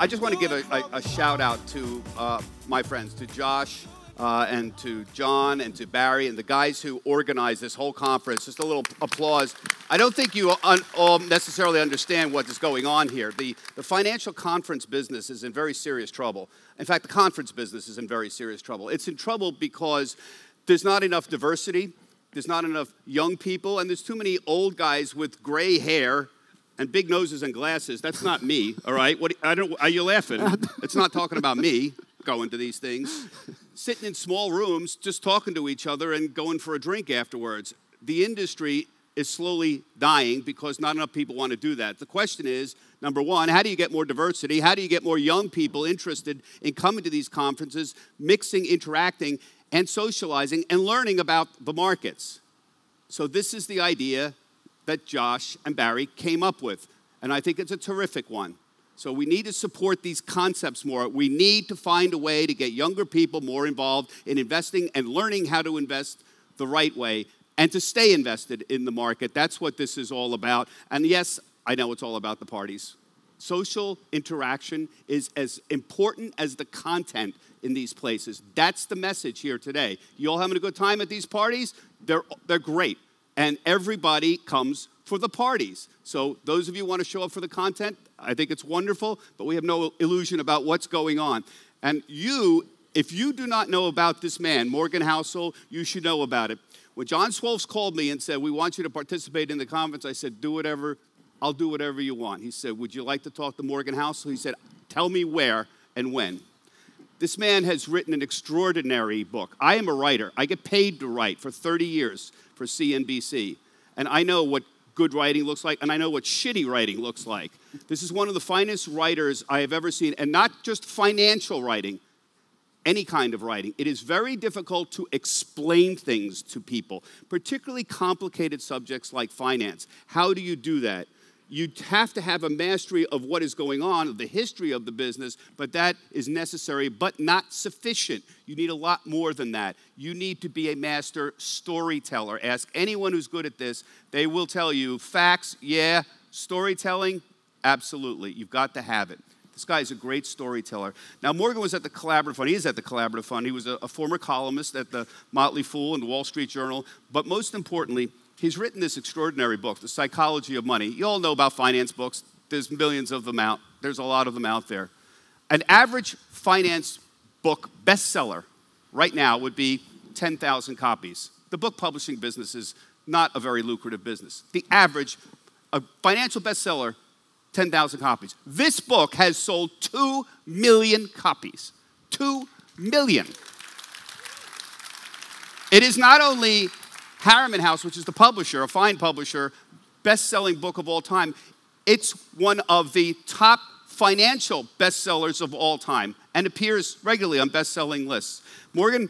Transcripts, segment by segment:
I just want to give a shout out to my friends, to Josh and to John and to Barry and the guys who organized this whole conference. Just a little applause. I don't think you all necessarily understand what is going on here. The financial conference business is in very serious trouble. In fact, the conference business is in very serious trouble. It's in trouble because there's not enough diversity, there's not enough young people, and there's too many old guys with gray hair and big noses and glasses. That's not me, all right? Are you laughing? It's not talking about me going to these things. Sitting in small rooms, just talking to each other and going for a drink afterwards. The industry is slowly dying because not enough people want to do that. The question is, number one, how do you get more diversity? How do you get more young people interested in coming to these conferences, mixing, interacting, and socializing, and learning about the markets? So this is the idea that Josh and Barry came up with, and I think it's a terrific one. So we need to support these concepts more. We need to find a way to get younger people more involved in investing and learning how to invest the right way and to stay invested in the market. That's what this is all about. And yes, I know it's all about the parties. Social interaction is as important as the content in these places. That's the message here today. You all having a good time at these parties? They're great. And everybody comes for the parties. So those of you who want to show up for the content, I think it's wonderful, but we have no illusion about what's going on. And if you do not know about this man, Morgan Housel, you should know about it. When John Swolfs called me and said, we want you to participate in the conference, I said, I'll do whatever you want. He said, would you like to talk to Morgan Housel? He said, tell me where and when. This man has written an extraordinary book. I am a writer. I get paid to write for 30 years for CNBC. And I know what good writing looks like, and I know what shitty writing looks like. This is one of the finest writers I have ever seen, and not just financial writing, any kind of writing. It is very difficult to explain things to people, particularly complicated subjects like finance. How do you do that? You have to have a mastery of what is going on, of the history of the business, but that is necessary, but not sufficient. You need a lot more than that. You need to be a master storyteller. Ask anyone who's good at this. They will tell you facts, yeah. Storytelling, absolutely. You've got to have it. This guy is a great storyteller. Now, Morgan was at the Collaborative Fund. He is at the Collaborative Fund. He was a former columnist at the Motley Fool and the Wall Street Journal. But most importantly, he's written this extraordinary book, The Psychology of Money. You all know about finance books. There's millions of them out. There's a lot of them out there. An average finance book bestseller right now would be 10,000 copies. The book publishing business is not a very lucrative business. The average, a financial bestseller, 10,000 copies. This book has sold 2 million copies. 2 million. It is not only Harriman House, which is the publisher, a fine publisher, best-selling book of all time. It's one of the top financial bestsellers of all time and appears regularly on best-selling lists. Morgan,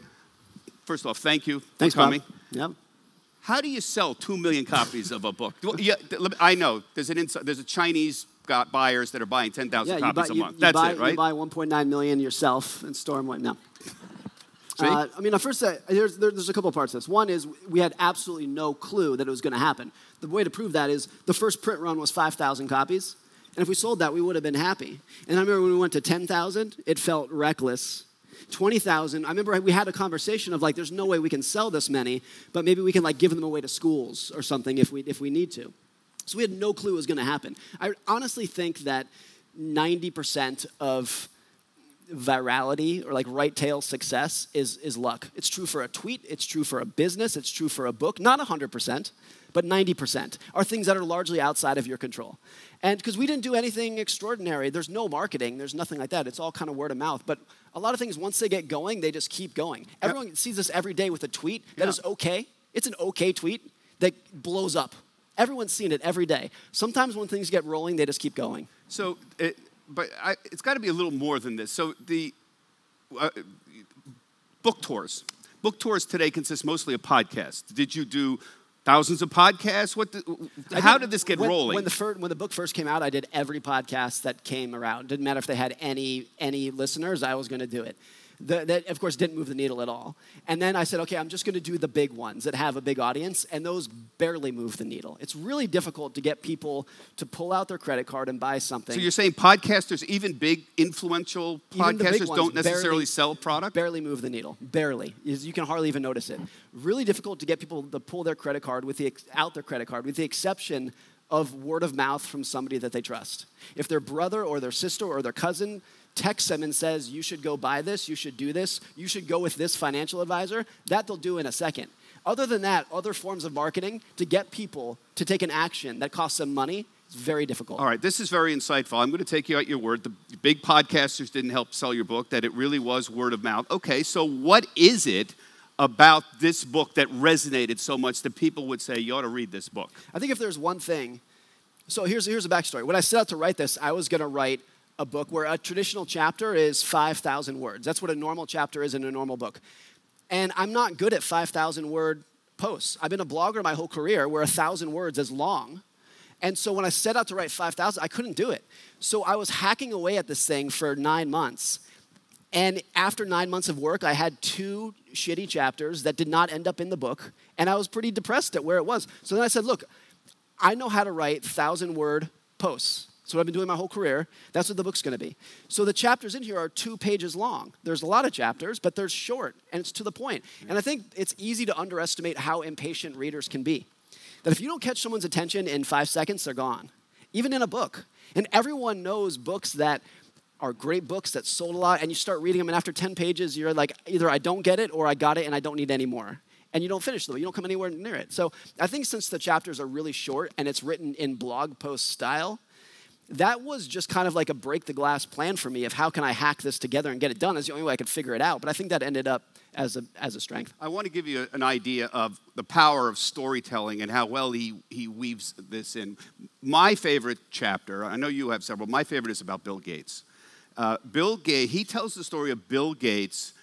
first off, thank you for coming. Bob. Yep. How do you sell 2 million copies of a book? Yeah, I know. There's a Chinese buyers that are buying 10,000 copies a month. That's it, right? You buy 1.9 million yourself and store them. No. First, there's a couple of parts to this. One is we had absolutely no clue that it was going to happen. The way to prove that is the first print run was 5,000 copies. And if we sold that, we would have been happy. And I remember when we went to 10,000, it felt reckless. 20,000, I remember we had a conversation of like, there's no way we can sell this many, but maybe we can like give them away to schools or something if we need to. So we had no clue it was going to happen. I honestly think that 90% of virality or like right tail success is luck. It's true for a tweet, it's true for a business, it's true for a book. Not 100%, but 90% are things that are largely outside of your control. And because we didn't do anything extraordinary, there's no marketing, there's nothing like that. It's all kind of word of mouth. But a lot of things, once they get going, they just keep going. Everyone sees this every day with a tweet that is okay. It's an okay tweet that blows up. Everyone's seen it every day. Sometimes when things get rolling, they just keep going. So, it's got to be a little more than this. So the book tours. Book tours today consist mostly of podcasts. Did you do thousands of podcasts? How did this get rolling? When the book first came out, I did every podcast that came around. Didn't matter if they had any listeners, I was going to do it. That, of course, didn't move the needle at all. And then I said, okay, I'm just going to do the big ones that have a big audience, and those barely move the needle. It's really difficult to get people to pull out their credit card and buy something. So you're saying podcasters, even big influential podcasters, don't necessarily sell product? Barely move the needle. Barely. You can hardly even notice it. Really difficult to get people to pull their credit card out their credit card, with the exception of word of mouth from somebody that they trust. If their brother or their sister or their cousin texts them and says, you should go buy this, you should do this, you should go with this financial advisor, that they'll do in a second. Other than that, other forms of marketing to get people to take an action that costs them money is very difficult. All right, this is very insightful. I'm going to take you at your word. The big podcasters didn't help sell your book, that it really was word of mouth. Okay, so what is it about this book that resonated so much that people would say, you ought to read this book? I think if there's one thing, so here's a backstory. When I set out to write this, I was going to write a book where a traditional chapter is 5,000 words. That's what a normal chapter is in a normal book. And I'm not good at 5,000-word posts. I've been a blogger my whole career where 1,000 words is long. And so when I set out to write 5,000, I couldn't do it. So I was hacking away at this thing for 9 months. And after 9 months of work, I had 2 shitty chapters that did not end up in the book. And I was pretty depressed at where it was. So then I said, look, I know how to write 1,000-word posts. That's what I've been doing my whole career. That's what the book's going to be. So the chapters in here are 2 pages long. There's a lot of chapters, but they're short, and it's to the point. And I think it's easy to underestimate how impatient readers can be. That if you don't catch someone's attention in 5 seconds, they're gone. Even in a book. And everyone knows books that are great books that sold a lot, and you start reading them, and after 10 pages, you're like, either I don't get it, or I got it, and I don't need any more. And you don't finish them. You don't come anywhere near it. So I think since the chapters are really short, and it's written in blog post style, that was just kind of like a break the glass plan for me of how can I hack this together and get it done. It's the only way I could figure it out. But I think that ended up as a strength. I want to give you an idea of the power of storytelling and how well he weaves this in. My favorite chapter, I know you have several, my favorite is about Bill Gates. Bill Gates, he tells the story of Bill Gates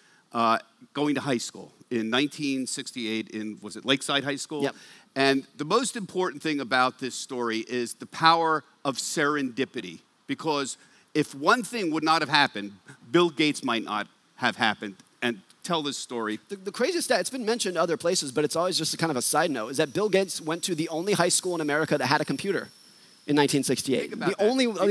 going to high school in 1968 in, was it Lakeside High School? Yep. And the most important thing about this story is the power of serendipity. Because if one thing would not have happened, Bill Gates might not have happened. And tell this story. The craziest stat, it's been mentioned other places, but it's always just a kind of a side note, is that Bill Gates went to the only high school in America that had a computer in 1968. The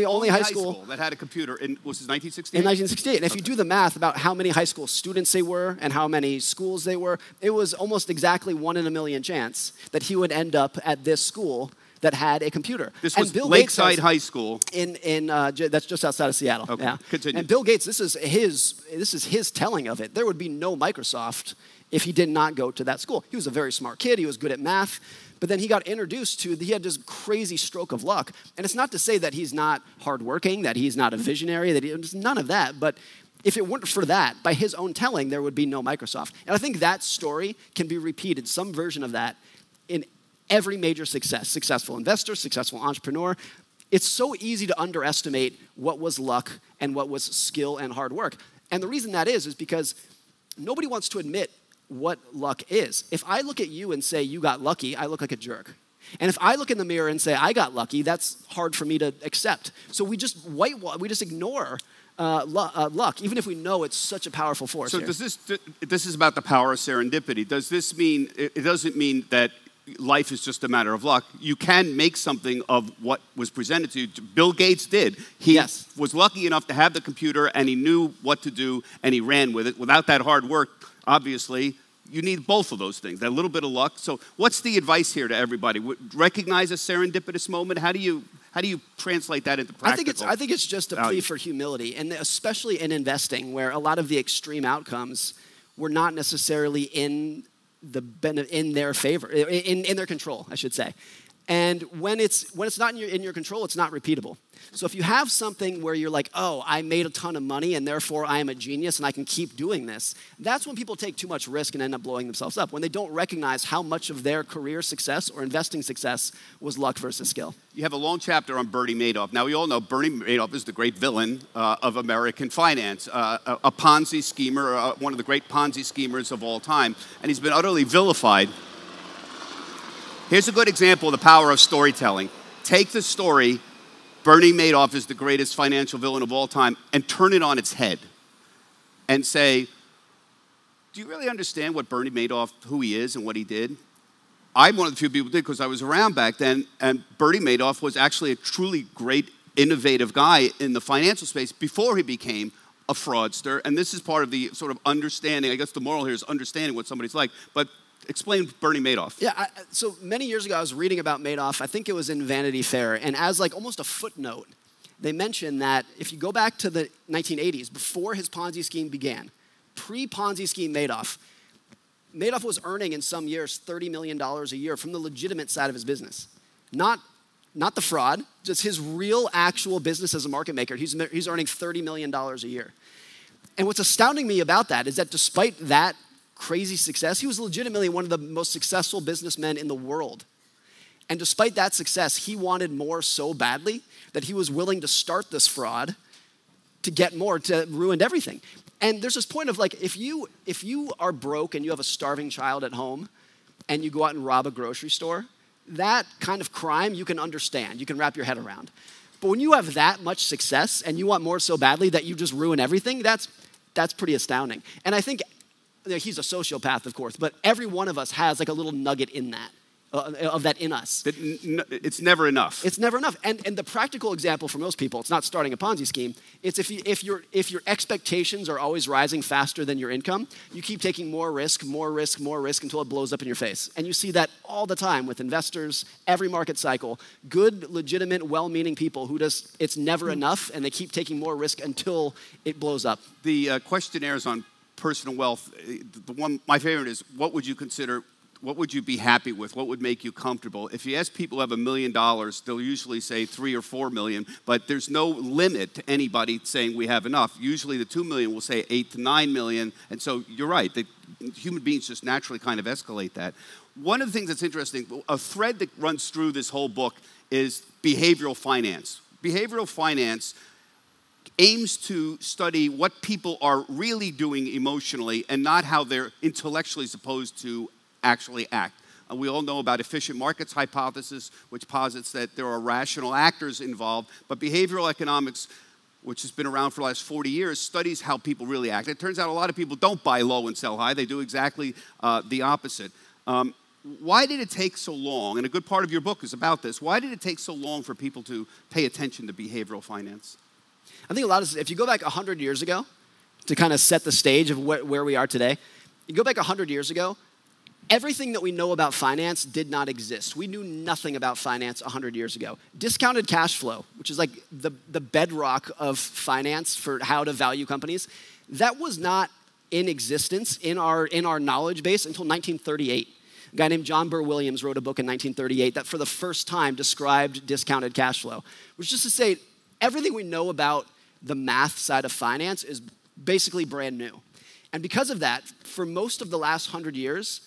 only high school that had a computer was this 1968? In 1968. And if you do the math about how many high school students they were and how many schools they were, it was almost exactly 1 in a million chance that he would end up at this school that had a computer. This was Lakeside High School. That's just outside of Seattle. Okay, yeah. Continue. And Bill Gates, this is his telling of it. There would be no Microsoft if he did not go to that school. He was a very smart kid. He was good at math. But then he got introduced to, he had this crazy stroke of luck. And it's not to say that he's not hardworking, that he's not a visionary, none of that. But if it weren't for that, by his own telling, there would be no Microsoft. And I think that story can be repeated, some version of that, in every major successful investor, successful entrepreneur. It's so easy to underestimate what was luck and what was skill and hard work. And the reason that is because nobody wants to admit what luck is. If I look at you and say you got lucky, I look like a jerk. And if I look in the mirror and say I got lucky, that's hard for me to accept. So we just ignore luck, even if we know it's such a powerful force. So this is about the power of serendipity. Does this mean, it doesn't mean that life is just a matter of luck. You can make something of what was presented to you. Bill Gates did. He was lucky enough to have the computer, and he knew what to do, and he ran with it. Without that hard work, obviously, you need both of those things, that little bit of luck. So what's the advice here to everybody? Recognize a serendipitous moment. How do you translate that into practical I think it's just a plea value? for humility, and especially in investing, where a lot of the extreme outcomes were not necessarily in their favor, in their control, I should say. And when it's not in your control, it's not repeatable. So if you have something where you're like, oh, I made a ton of money and therefore I am a genius and I can keep doing this, that's when people take too much risk and end up blowing themselves up, when they don't recognize how much of their career success or investing success was luck versus skill. You have a long chapter on Bernie Madoff. Now, we all know Bernie Madoff is the great villain of American finance, a Ponzi schemer, one of the great Ponzi schemers of all time, and he's been utterly vilified. Here's a good example of the power of storytelling. Take the story, Bernie Madoff is the greatest financial villain of all time, and turn it on its head. and say, do you really understand what Bernie Madoff, who he is and what he did? I'm one of the few people who did because I was around back then, and Bernie Madoff was actually a truly great, innovative guy in the financial space before he became a fraudster. And this is part of the sort of understanding, I guess the moral here is understanding what somebody's like. But explain Bernie Madoff. Yeah, so many years ago I was reading about Madoff. I think it was in Vanity Fair. And as like almost a footnote, they mentioned that if you go back to the 1980s, before his Ponzi scheme began, pre-Ponzi scheme Madoff was earning in some years $30 million a year from the legitimate side of his business. Not the fraud, just his real actual business as a market maker. He's earning $30 million a year. And what's astounding me about that is that despite that crazy success, he was legitimately one of the most successful businessmen in the world. And despite that success, he wanted more so badly that he was willing to start this fraud to get more, to ruin everything. And there's this point of like, if you are broke and you have a starving child at home and you go out and rob a grocery store, that kind of crime you can understand, you can wrap your head around. But when you have that much success and you want more so badly that you just ruin everything, that's pretty astounding. And I think he's a sociopath, of course, but every one of us has like a little nugget in that. Of that in us. It's never enough. It's never enough. And the practical example for most people, it's not starting a Ponzi scheme. It's if your expectations are always rising faster than your income, you keep taking more risk until it blows up in your face. And you see that all the time with investors, every market cycle. Good, legitimate, well-meaning people who just, it's never enough and they keep taking more risk until it blows up. The questionnaires on personal wealth, the one, my favorite is, what would you be happy with? What would make you comfortable? If you ask people who have $1 million, they'll usually say 3 or 4 million, but there's no limit to anybody saying we have enough. Usually the 2 million will say 8 to 9 million, and so you're right, that human beings just naturally kind of escalate that. One of the things that's interesting, a thread that runs through this whole book is behavioral finance. Behavioral finance aims to study what people are really doing emotionally and not how they're intellectually supposed to actually act. We all know about efficient markets hypothesis, which posits that there are rational actors involved, but behavioral economics, which has been around for the last 40 years, studies how people really act. It turns out a lot of people don't buy low and sell high. They do exactly the opposite. Why did it take so long, and a good part of your book is about this, why did it take so long for people to pay attention to behavioral finance? I think if you go back 100 years ago, to kind of set the stage of where we are today, you go back 100 years ago, everything that we know about finance did not exist. We knew nothing about finance 100 years ago. Discounted cash flow, which is like the bedrock of finance for how to value companies, that was not in existence in our knowledge base until 1938. A guy named John Burr Williams wrote a book in 1938 that for the first time described discounted cash flow, which is to say everything we know about the math side of finance is basically brand new. And because of that, for most of the last 100 years,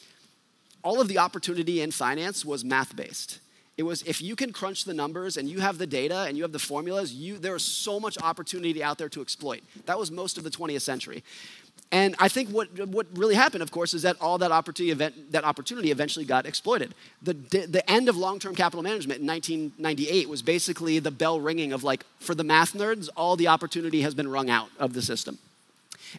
all of the opportunity in finance was math-based. It was if you can crunch the numbers and you have the data and you have the formulas, there is so much opportunity out there to exploit. That was most of the 20th century. And I think what really happened, of course, is that all that opportunity eventually got exploited. The end of long-term capital management in 1998 was basically the bell ringing of like, for the math nerds, all the opportunity has been wrung out of the system.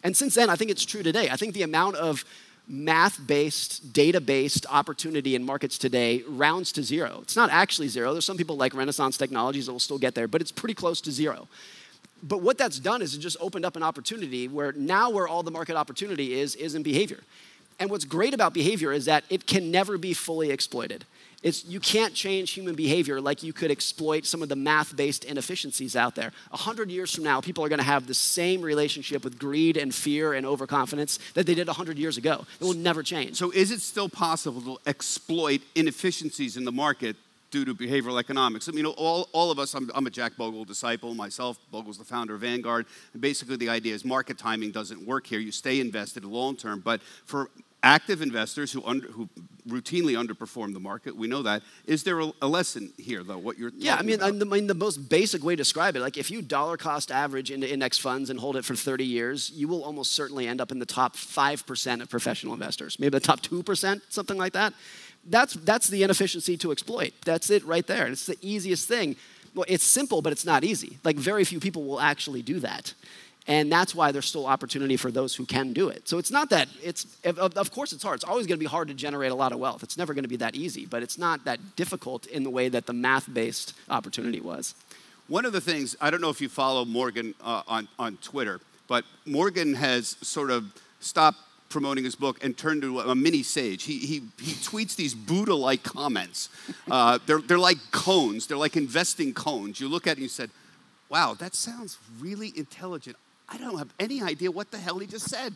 And since then, I think it's true today. I think the amount of math-based, data-based opportunity in markets today rounds to zero. It's not actually zero. There's some people like Renaissance Technologies that will still get there, but it's pretty close to zero. But what that's done is it just opened up an opportunity where all the market opportunity is in behavior. And what's great about behavior is that it can never be fully exploited. You can't change human behavior like you could exploit some of the math-based inefficiencies out there. 100 years from now, people are going to have the same relationship with greed and fear and overconfidence that they did 100 years ago. It will never change. So is it still possible to exploit inefficiencies in the market due to behavioral economics? I mean, all of us, I'm a Jack Bogle disciple myself. Bogle's the founder of Vanguard. And basically the idea is market timing doesn't work here. You stay invested long term. But for active investors who routinely underperform the market, we know that. Is there a lesson here, though, what you're talking about? I mean, the most basic way to describe it, like if you dollar cost average into index funds and hold it for 30 years, you will almost certainly end up in the top 5% of professional investors, maybe the top 2%, something like that. That's the inefficiency to exploit. That's it right there. It's the easiest thing. Well, it's simple, but it's not easy. Like very few people will actually do that. And that's why there's still opportunity for those who can do it. So it's not that, of course it's hard. It's always going to be hard to generate a lot of wealth. It's never going to be that easy, but it's not that difficult in the way that the math-based opportunity was. One of the things, I don't know if you follow Morgan on Twitter, but Morgan has sort of stopped promoting his book and turned to a mini sage. He tweets these Buddha-like comments. They're like cones. They're like investing cones. You look at it and you said, wow, that sounds really intelligent. I don't have any idea what the hell he just said.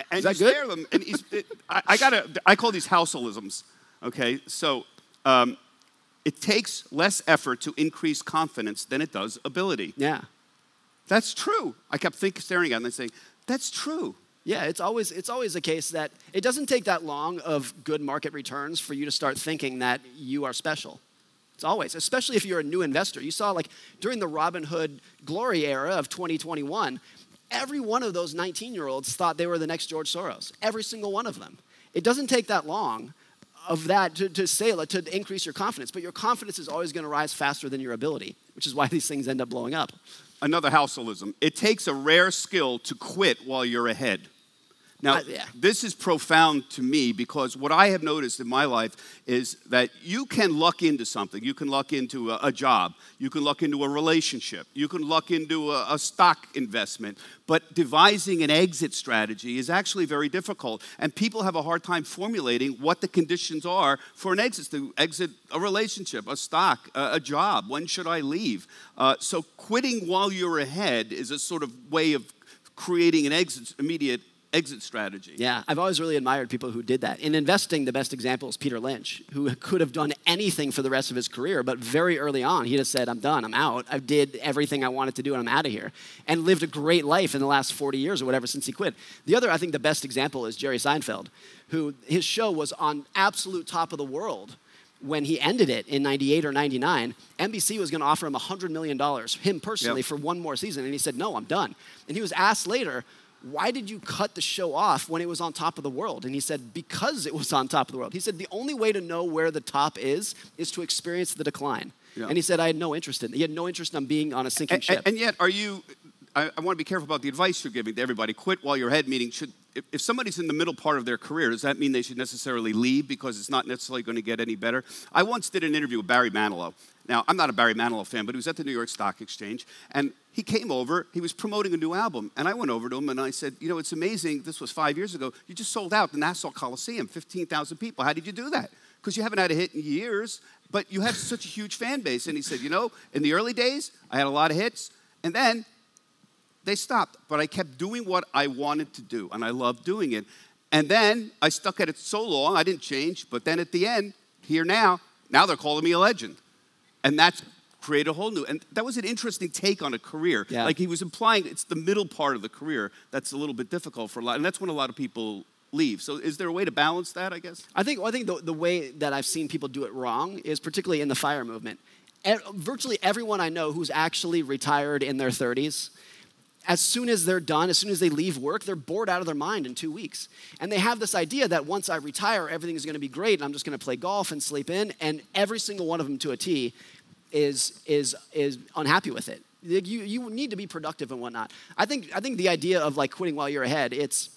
And Is that you good? stare at them, and I call these houseisms, okay? So it takes less effort to increase confidence than it does ability. Yeah. That's true. I kept staring at him and saying, that's true. Yeah, it's always the case that it doesn't take that long of good market returns for you to start thinking that you are special. It's always, especially if you're a new investor. You saw like during the Robinhood glory era of 2021, every one of those 19-year-olds thought they were the next George Soros. Every single one of them. It doesn't take that long of that to increase your confidence, but your confidence is always going to rise faster than your ability, which is why these things end up blowing up. Another houseism. It takes a rare skill to quit while you're ahead. Now, This is profound to me because what I have noticed in my life is that you can luck into something. You can luck into a job. You can luck into a relationship. You can luck into a stock investment. But devising an exit strategy is actually very difficult. And people have a hard time formulating what the conditions are for an exit, to exit a relationship, a stock, a job. When should I leave? So quitting while you're ahead is a sort of way of creating an immediate exit strategy. Yeah, I've always really admired people who did that. In investing, the best example is Peter Lynch, who could have done anything for the rest of his career, but very early on, he just said, I'm done, I'm out. I did everything I wanted to do, and I'm out of here. And lived a great life in the last 40 years or whatever since he quit. The other, I think the best example is Jerry Seinfeld, who his show was on absolute top of the world when he ended it in 98 or 99. NBC was going to offer him $100 million, him personally, for one more season, and he said, no, I'm done. And he was asked later, why did you cut the show off when it was on top of the world? And he said, because it was on top of the world. He said, the only way to know where the top is to experience the decline. Yeah. And he said, I had no interest in it. He had no interest in being on a sinking ship. And yet, I want to be careful about the advice you're giving to everybody. Quit while you're ahead, meaning if somebody's in the middle part of their career, does that mean they should necessarily leave because it's not necessarily going to get any better? I once did an interview with Barry Manilow. Now, I'm not a Barry Manilow fan, but he was at the New York Stock Exchange, and he came over, he was promoting a new album, and I went over to him and I said, you know, it's amazing, this was 5 years ago, you just sold out the Nassau Coliseum, 15,000 people. How did you do that? Because you haven't had a hit in years, but you have such a huge fan base. And he said, you know, in the early days, I had a lot of hits, and then they stopped, but I kept doing what I wanted to do, and I loved doing it. And then I stuck at it so long, I didn't change, but then at the end, now they're calling me a legend. And that's created a whole new, and that was an interesting take on a career. Yeah. Like he was implying it's the middle part of the career that's a little bit difficult for a lot, and that's when a lot of people leave. So is there a way to balance that, I guess? I think the way that I've seen people do it wrong is particularly in the FIRE movement. Virtually everyone I know who's actually retired in their 30s, as soon as they're done, as soon as they leave work, they're bored out of their mind in 2 weeks. And they have this idea that once I retire, everything is going to be great, and I'm just going to play golf and sleep in, and every single one of them to a T is unhappy with it. You need to be productive and whatnot. I think the idea of like quitting while you're ahead, it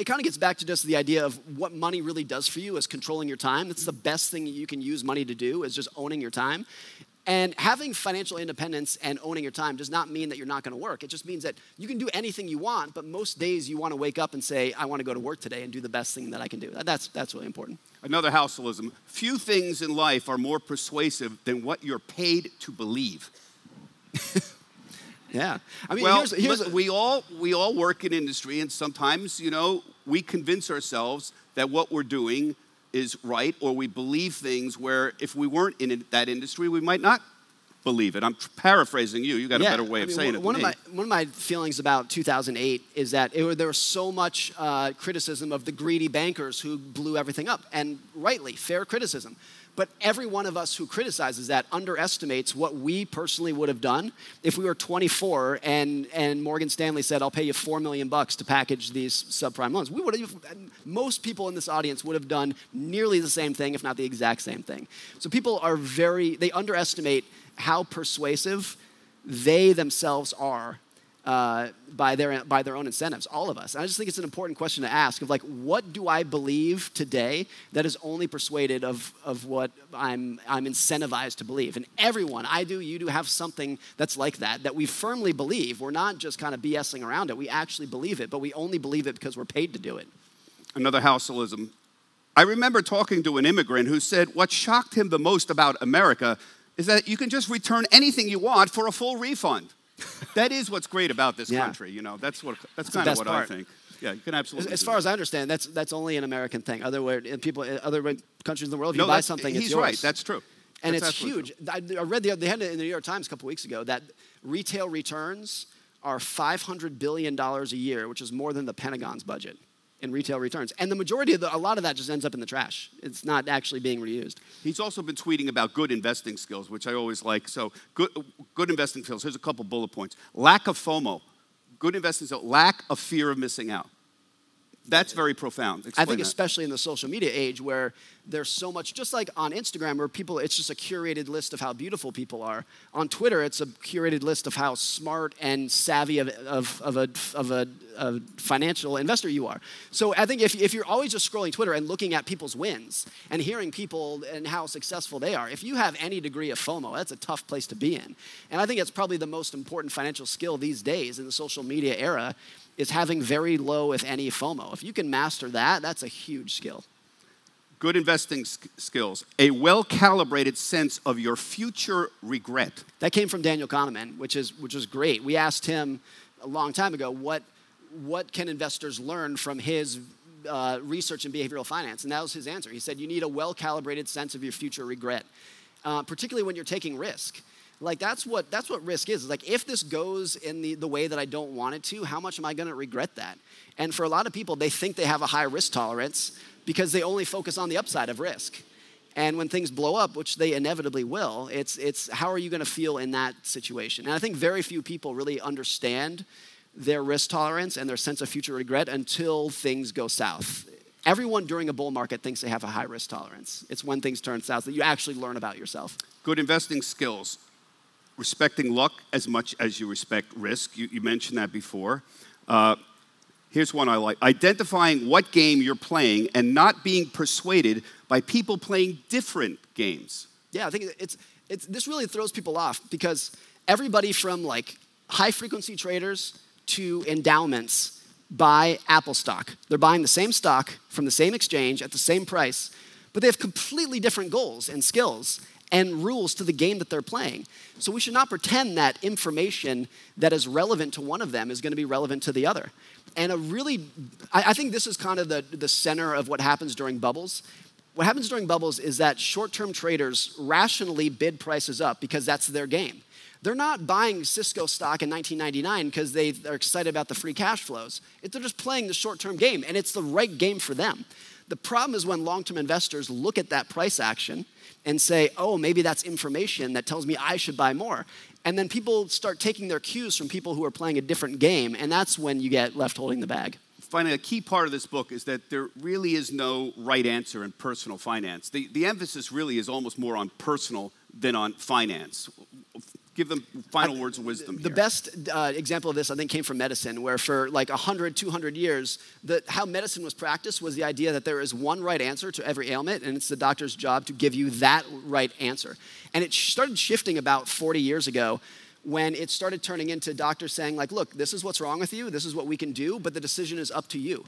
kind of gets back to just the idea of what money really does for you is controlling your time. That's the best thing you can use money to do, is just owning your time. And having financial independence and owning your time does not mean that you're not going to work. It just means that you can do anything you want, but most days you want to wake up and say, I want to go to work today and do the best thing that I can do. That's really important. Another houseism. Few things in life are more persuasive than what you're paid to believe. Yeah. I mean, well, we all work in industry, and sometimes, you know, we convince ourselves that what we're doing is right, or we believe things where if we weren't in that industry, we might not believe it. I'm paraphrasing you. You got a better way of saying it than me. One of my feelings about 2008 is that there was so much criticism of the greedy bankers who blew everything up, and rightly, fair criticism. But every one of us who criticizes that underestimates what we personally would have done if we were 24 and Morgan Stanley said, I'll pay you $4 million to package these subprime loans. Most people in this audience would have done nearly the same thing, if not the exact same thing. So people they underestimate how persuasive they themselves are by their own incentives, all of us. And I just think it's an important question to ask of like, what do I believe today that is only persuaded of what I'm incentivized to believe? And everyone, I do, you do, have something that's like that we firmly believe. We're not just kind of BSing around it. We actually believe it, but we only believe it because we're paid to do it. Another Houselism. I remember talking to an immigrant who said what shocked him the most about America is that you can just return anything you want for a full refund. That is what's great about this country, you know. That's kind of what I think. Yeah, you can absolutely. As far as I understand, that's only an American thing. Other countries in the world, if you buy something, it's yours. He's right. That's true. And it's huge. I read they had it in the New York Times a couple weeks ago that retail returns are $500 billion a year, which is more than the Pentagon's budget in retail returns. And the majority of a lot of that just ends up in the trash. It's not actually being reused. He's also been tweeting about good investing skills, which I always like. So good investing skills. Here's a couple bullet points. Lack of FOMO. Good investing skills. Lack of fear of missing out. That's very profound. Explain I think that. Especially in the social media age where there's so much, just like on Instagram where people, it's just a curated list of how beautiful people are. On Twitter, it's a curated list of how smart and savvy of a financial investor you are. So I think if you're always just scrolling Twitter and looking at people's wins and hearing people and how successful they are, if you have any degree of FOMO, that's a tough place to be in. And I think it's probably the most important financial skill these days in the social media era is having very low, if any, FOMO. If you can master that, that's a huge skill. Good investing skills. A well-calibrated sense of your future regret. That came from Daniel Kahneman, which is great. We asked him a long time ago, what can investors learn from his research in behavioral finance? And that was his answer. He said, you need a well-calibrated sense of your future regret, particularly when you're taking risk. Like that's what risk is. Like if this goes in the way that I don't want it to, how much am I going to regret that? And for a lot of people, they think they have a high risk tolerance because they only focus on the upside of risk. And when things blow up, which they inevitably will, it's how are you going to feel in that situation? And I think very few people really understand their risk tolerance and their sense of future regret until things go south. Everyone during a bull market thinks they have a high risk tolerance. It's when things turn south that you actually learn about yourself. Good investing skills. Respecting luck as much as you respect risk. You mentioned that before. Here's one I like. Identifying what game you're playing and not being persuaded by people playing different games. Yeah, I think this really throws people off because everybody from like high-frequency traders to endowments buy Apple stock. They're buying the same stock from the same exchange at the same price, but they have completely different goals and skills and rules to the game that they're playing. So we should not pretend that information that is relevant to one of them is going to be relevant to the other. And I think this is kind of the center of what happens during bubbles. What happens during bubbles is that short-term traders rationally bid prices up because that's their game. They're not buying Cisco stock in 1999 because they are excited about the free cash flows. They're just playing the short-term game, and it's the right game for them. The problem is when long-term investors look at that price action and say, oh, maybe that's information that tells me I should buy more. And then people start taking their cues from people who are playing a different game, and that's when you get left holding the bag. Finally, a key part of this book is that there really is no right answer in personal finance. The emphasis really is almost more on personal than on finance. Give them final words of wisdom here. The best example of this, I think, came from medicine, where for like 100, 200 years, how medicine was practiced was the idea that there is one right answer to every ailment, and it's the doctor's job to give you that right answer. And it started shifting about 40 years ago when it started turning into doctors saying, like, look, this is what's wrong with you, this is what we can do, but the decision is up to you.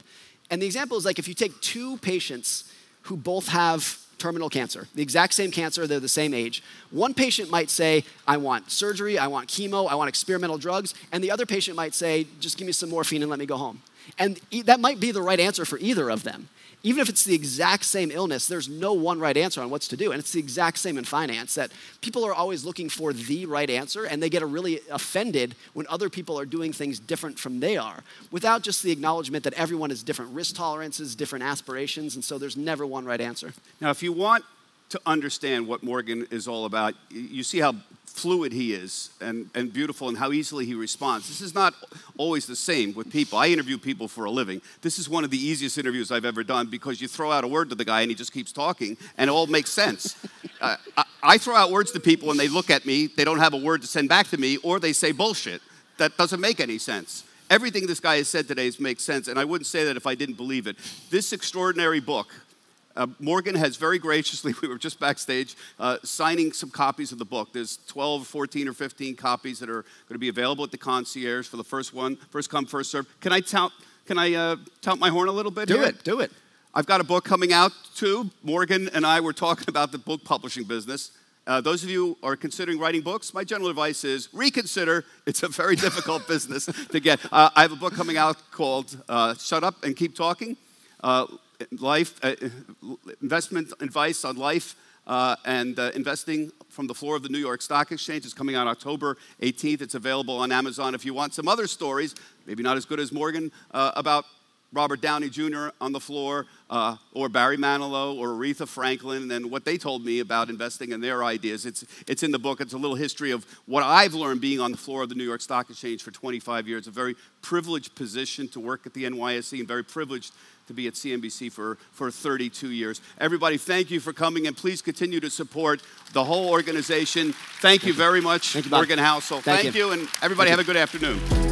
And the example is like if you take two patients who both have terminal cancer, the exact same cancer, they're the same age. One patient might say, I want surgery, I want chemo, I want experimental drugs, and the other patient might say, just give me some morphine and let me go home. And that might be the right answer for either of them. Even if it's the exact same illness, there's no one right answer on what's to do. And it's the exact same in finance, that people are always looking for the right answer, and they get really offended when other people are doing things different from they are, without just the acknowledgement that everyone has different risk tolerances, different aspirations, and so there's never one right answer. Now, if you want to understand what Morgan is all about, you see how fluid he is and beautiful and how easily he responds. This is not always the same with people. I interview people for a living. This is one of the easiest interviews I've ever done because you throw out a word to the guy and he just keeps talking and it all makes sense. I throw out words to people and they look at me, they don't have a word to send back to me, or they say bullshit. that doesn't make any sense. Everything this guy has said today makes sense, and I wouldn't say that if I didn't believe it. This extraordinary book, Morgan has very graciously, we were just backstage, signing some copies of the book. There's 12, 14, or 15 copies that are going to be available at the concierge for the first one. First come, first serve. Can I tout my horn a little bit here? Do it. I've got a book coming out, too. Morgan and I were talking about the book publishing business. Those of you who are considering writing books, my general advice is reconsider. It's a very difficult business to get. I have a book coming out called Shut Up and Keep Talking. Investment advice on life and investing from the floor of the New York Stock Exchange. It's coming out October 18th. It's available on Amazon. If you want some other stories, maybe not as good as Morgan, about Robert Downey Jr. on the floor, or Barry Manilow, or Aretha Franklin, and what they told me about investing in their ideas. It's in the book. It's a little history of what I've learned being on the floor of the New York Stock Exchange for 25 years. A very privileged position to work at the NYSE, and very privileged to be at CNBC for 32 years. Everybody, thank you for coming, and please continue to support the whole organization. Thank you very much, Thank you, Morgan Housel. Thank you, and everybody have a good afternoon.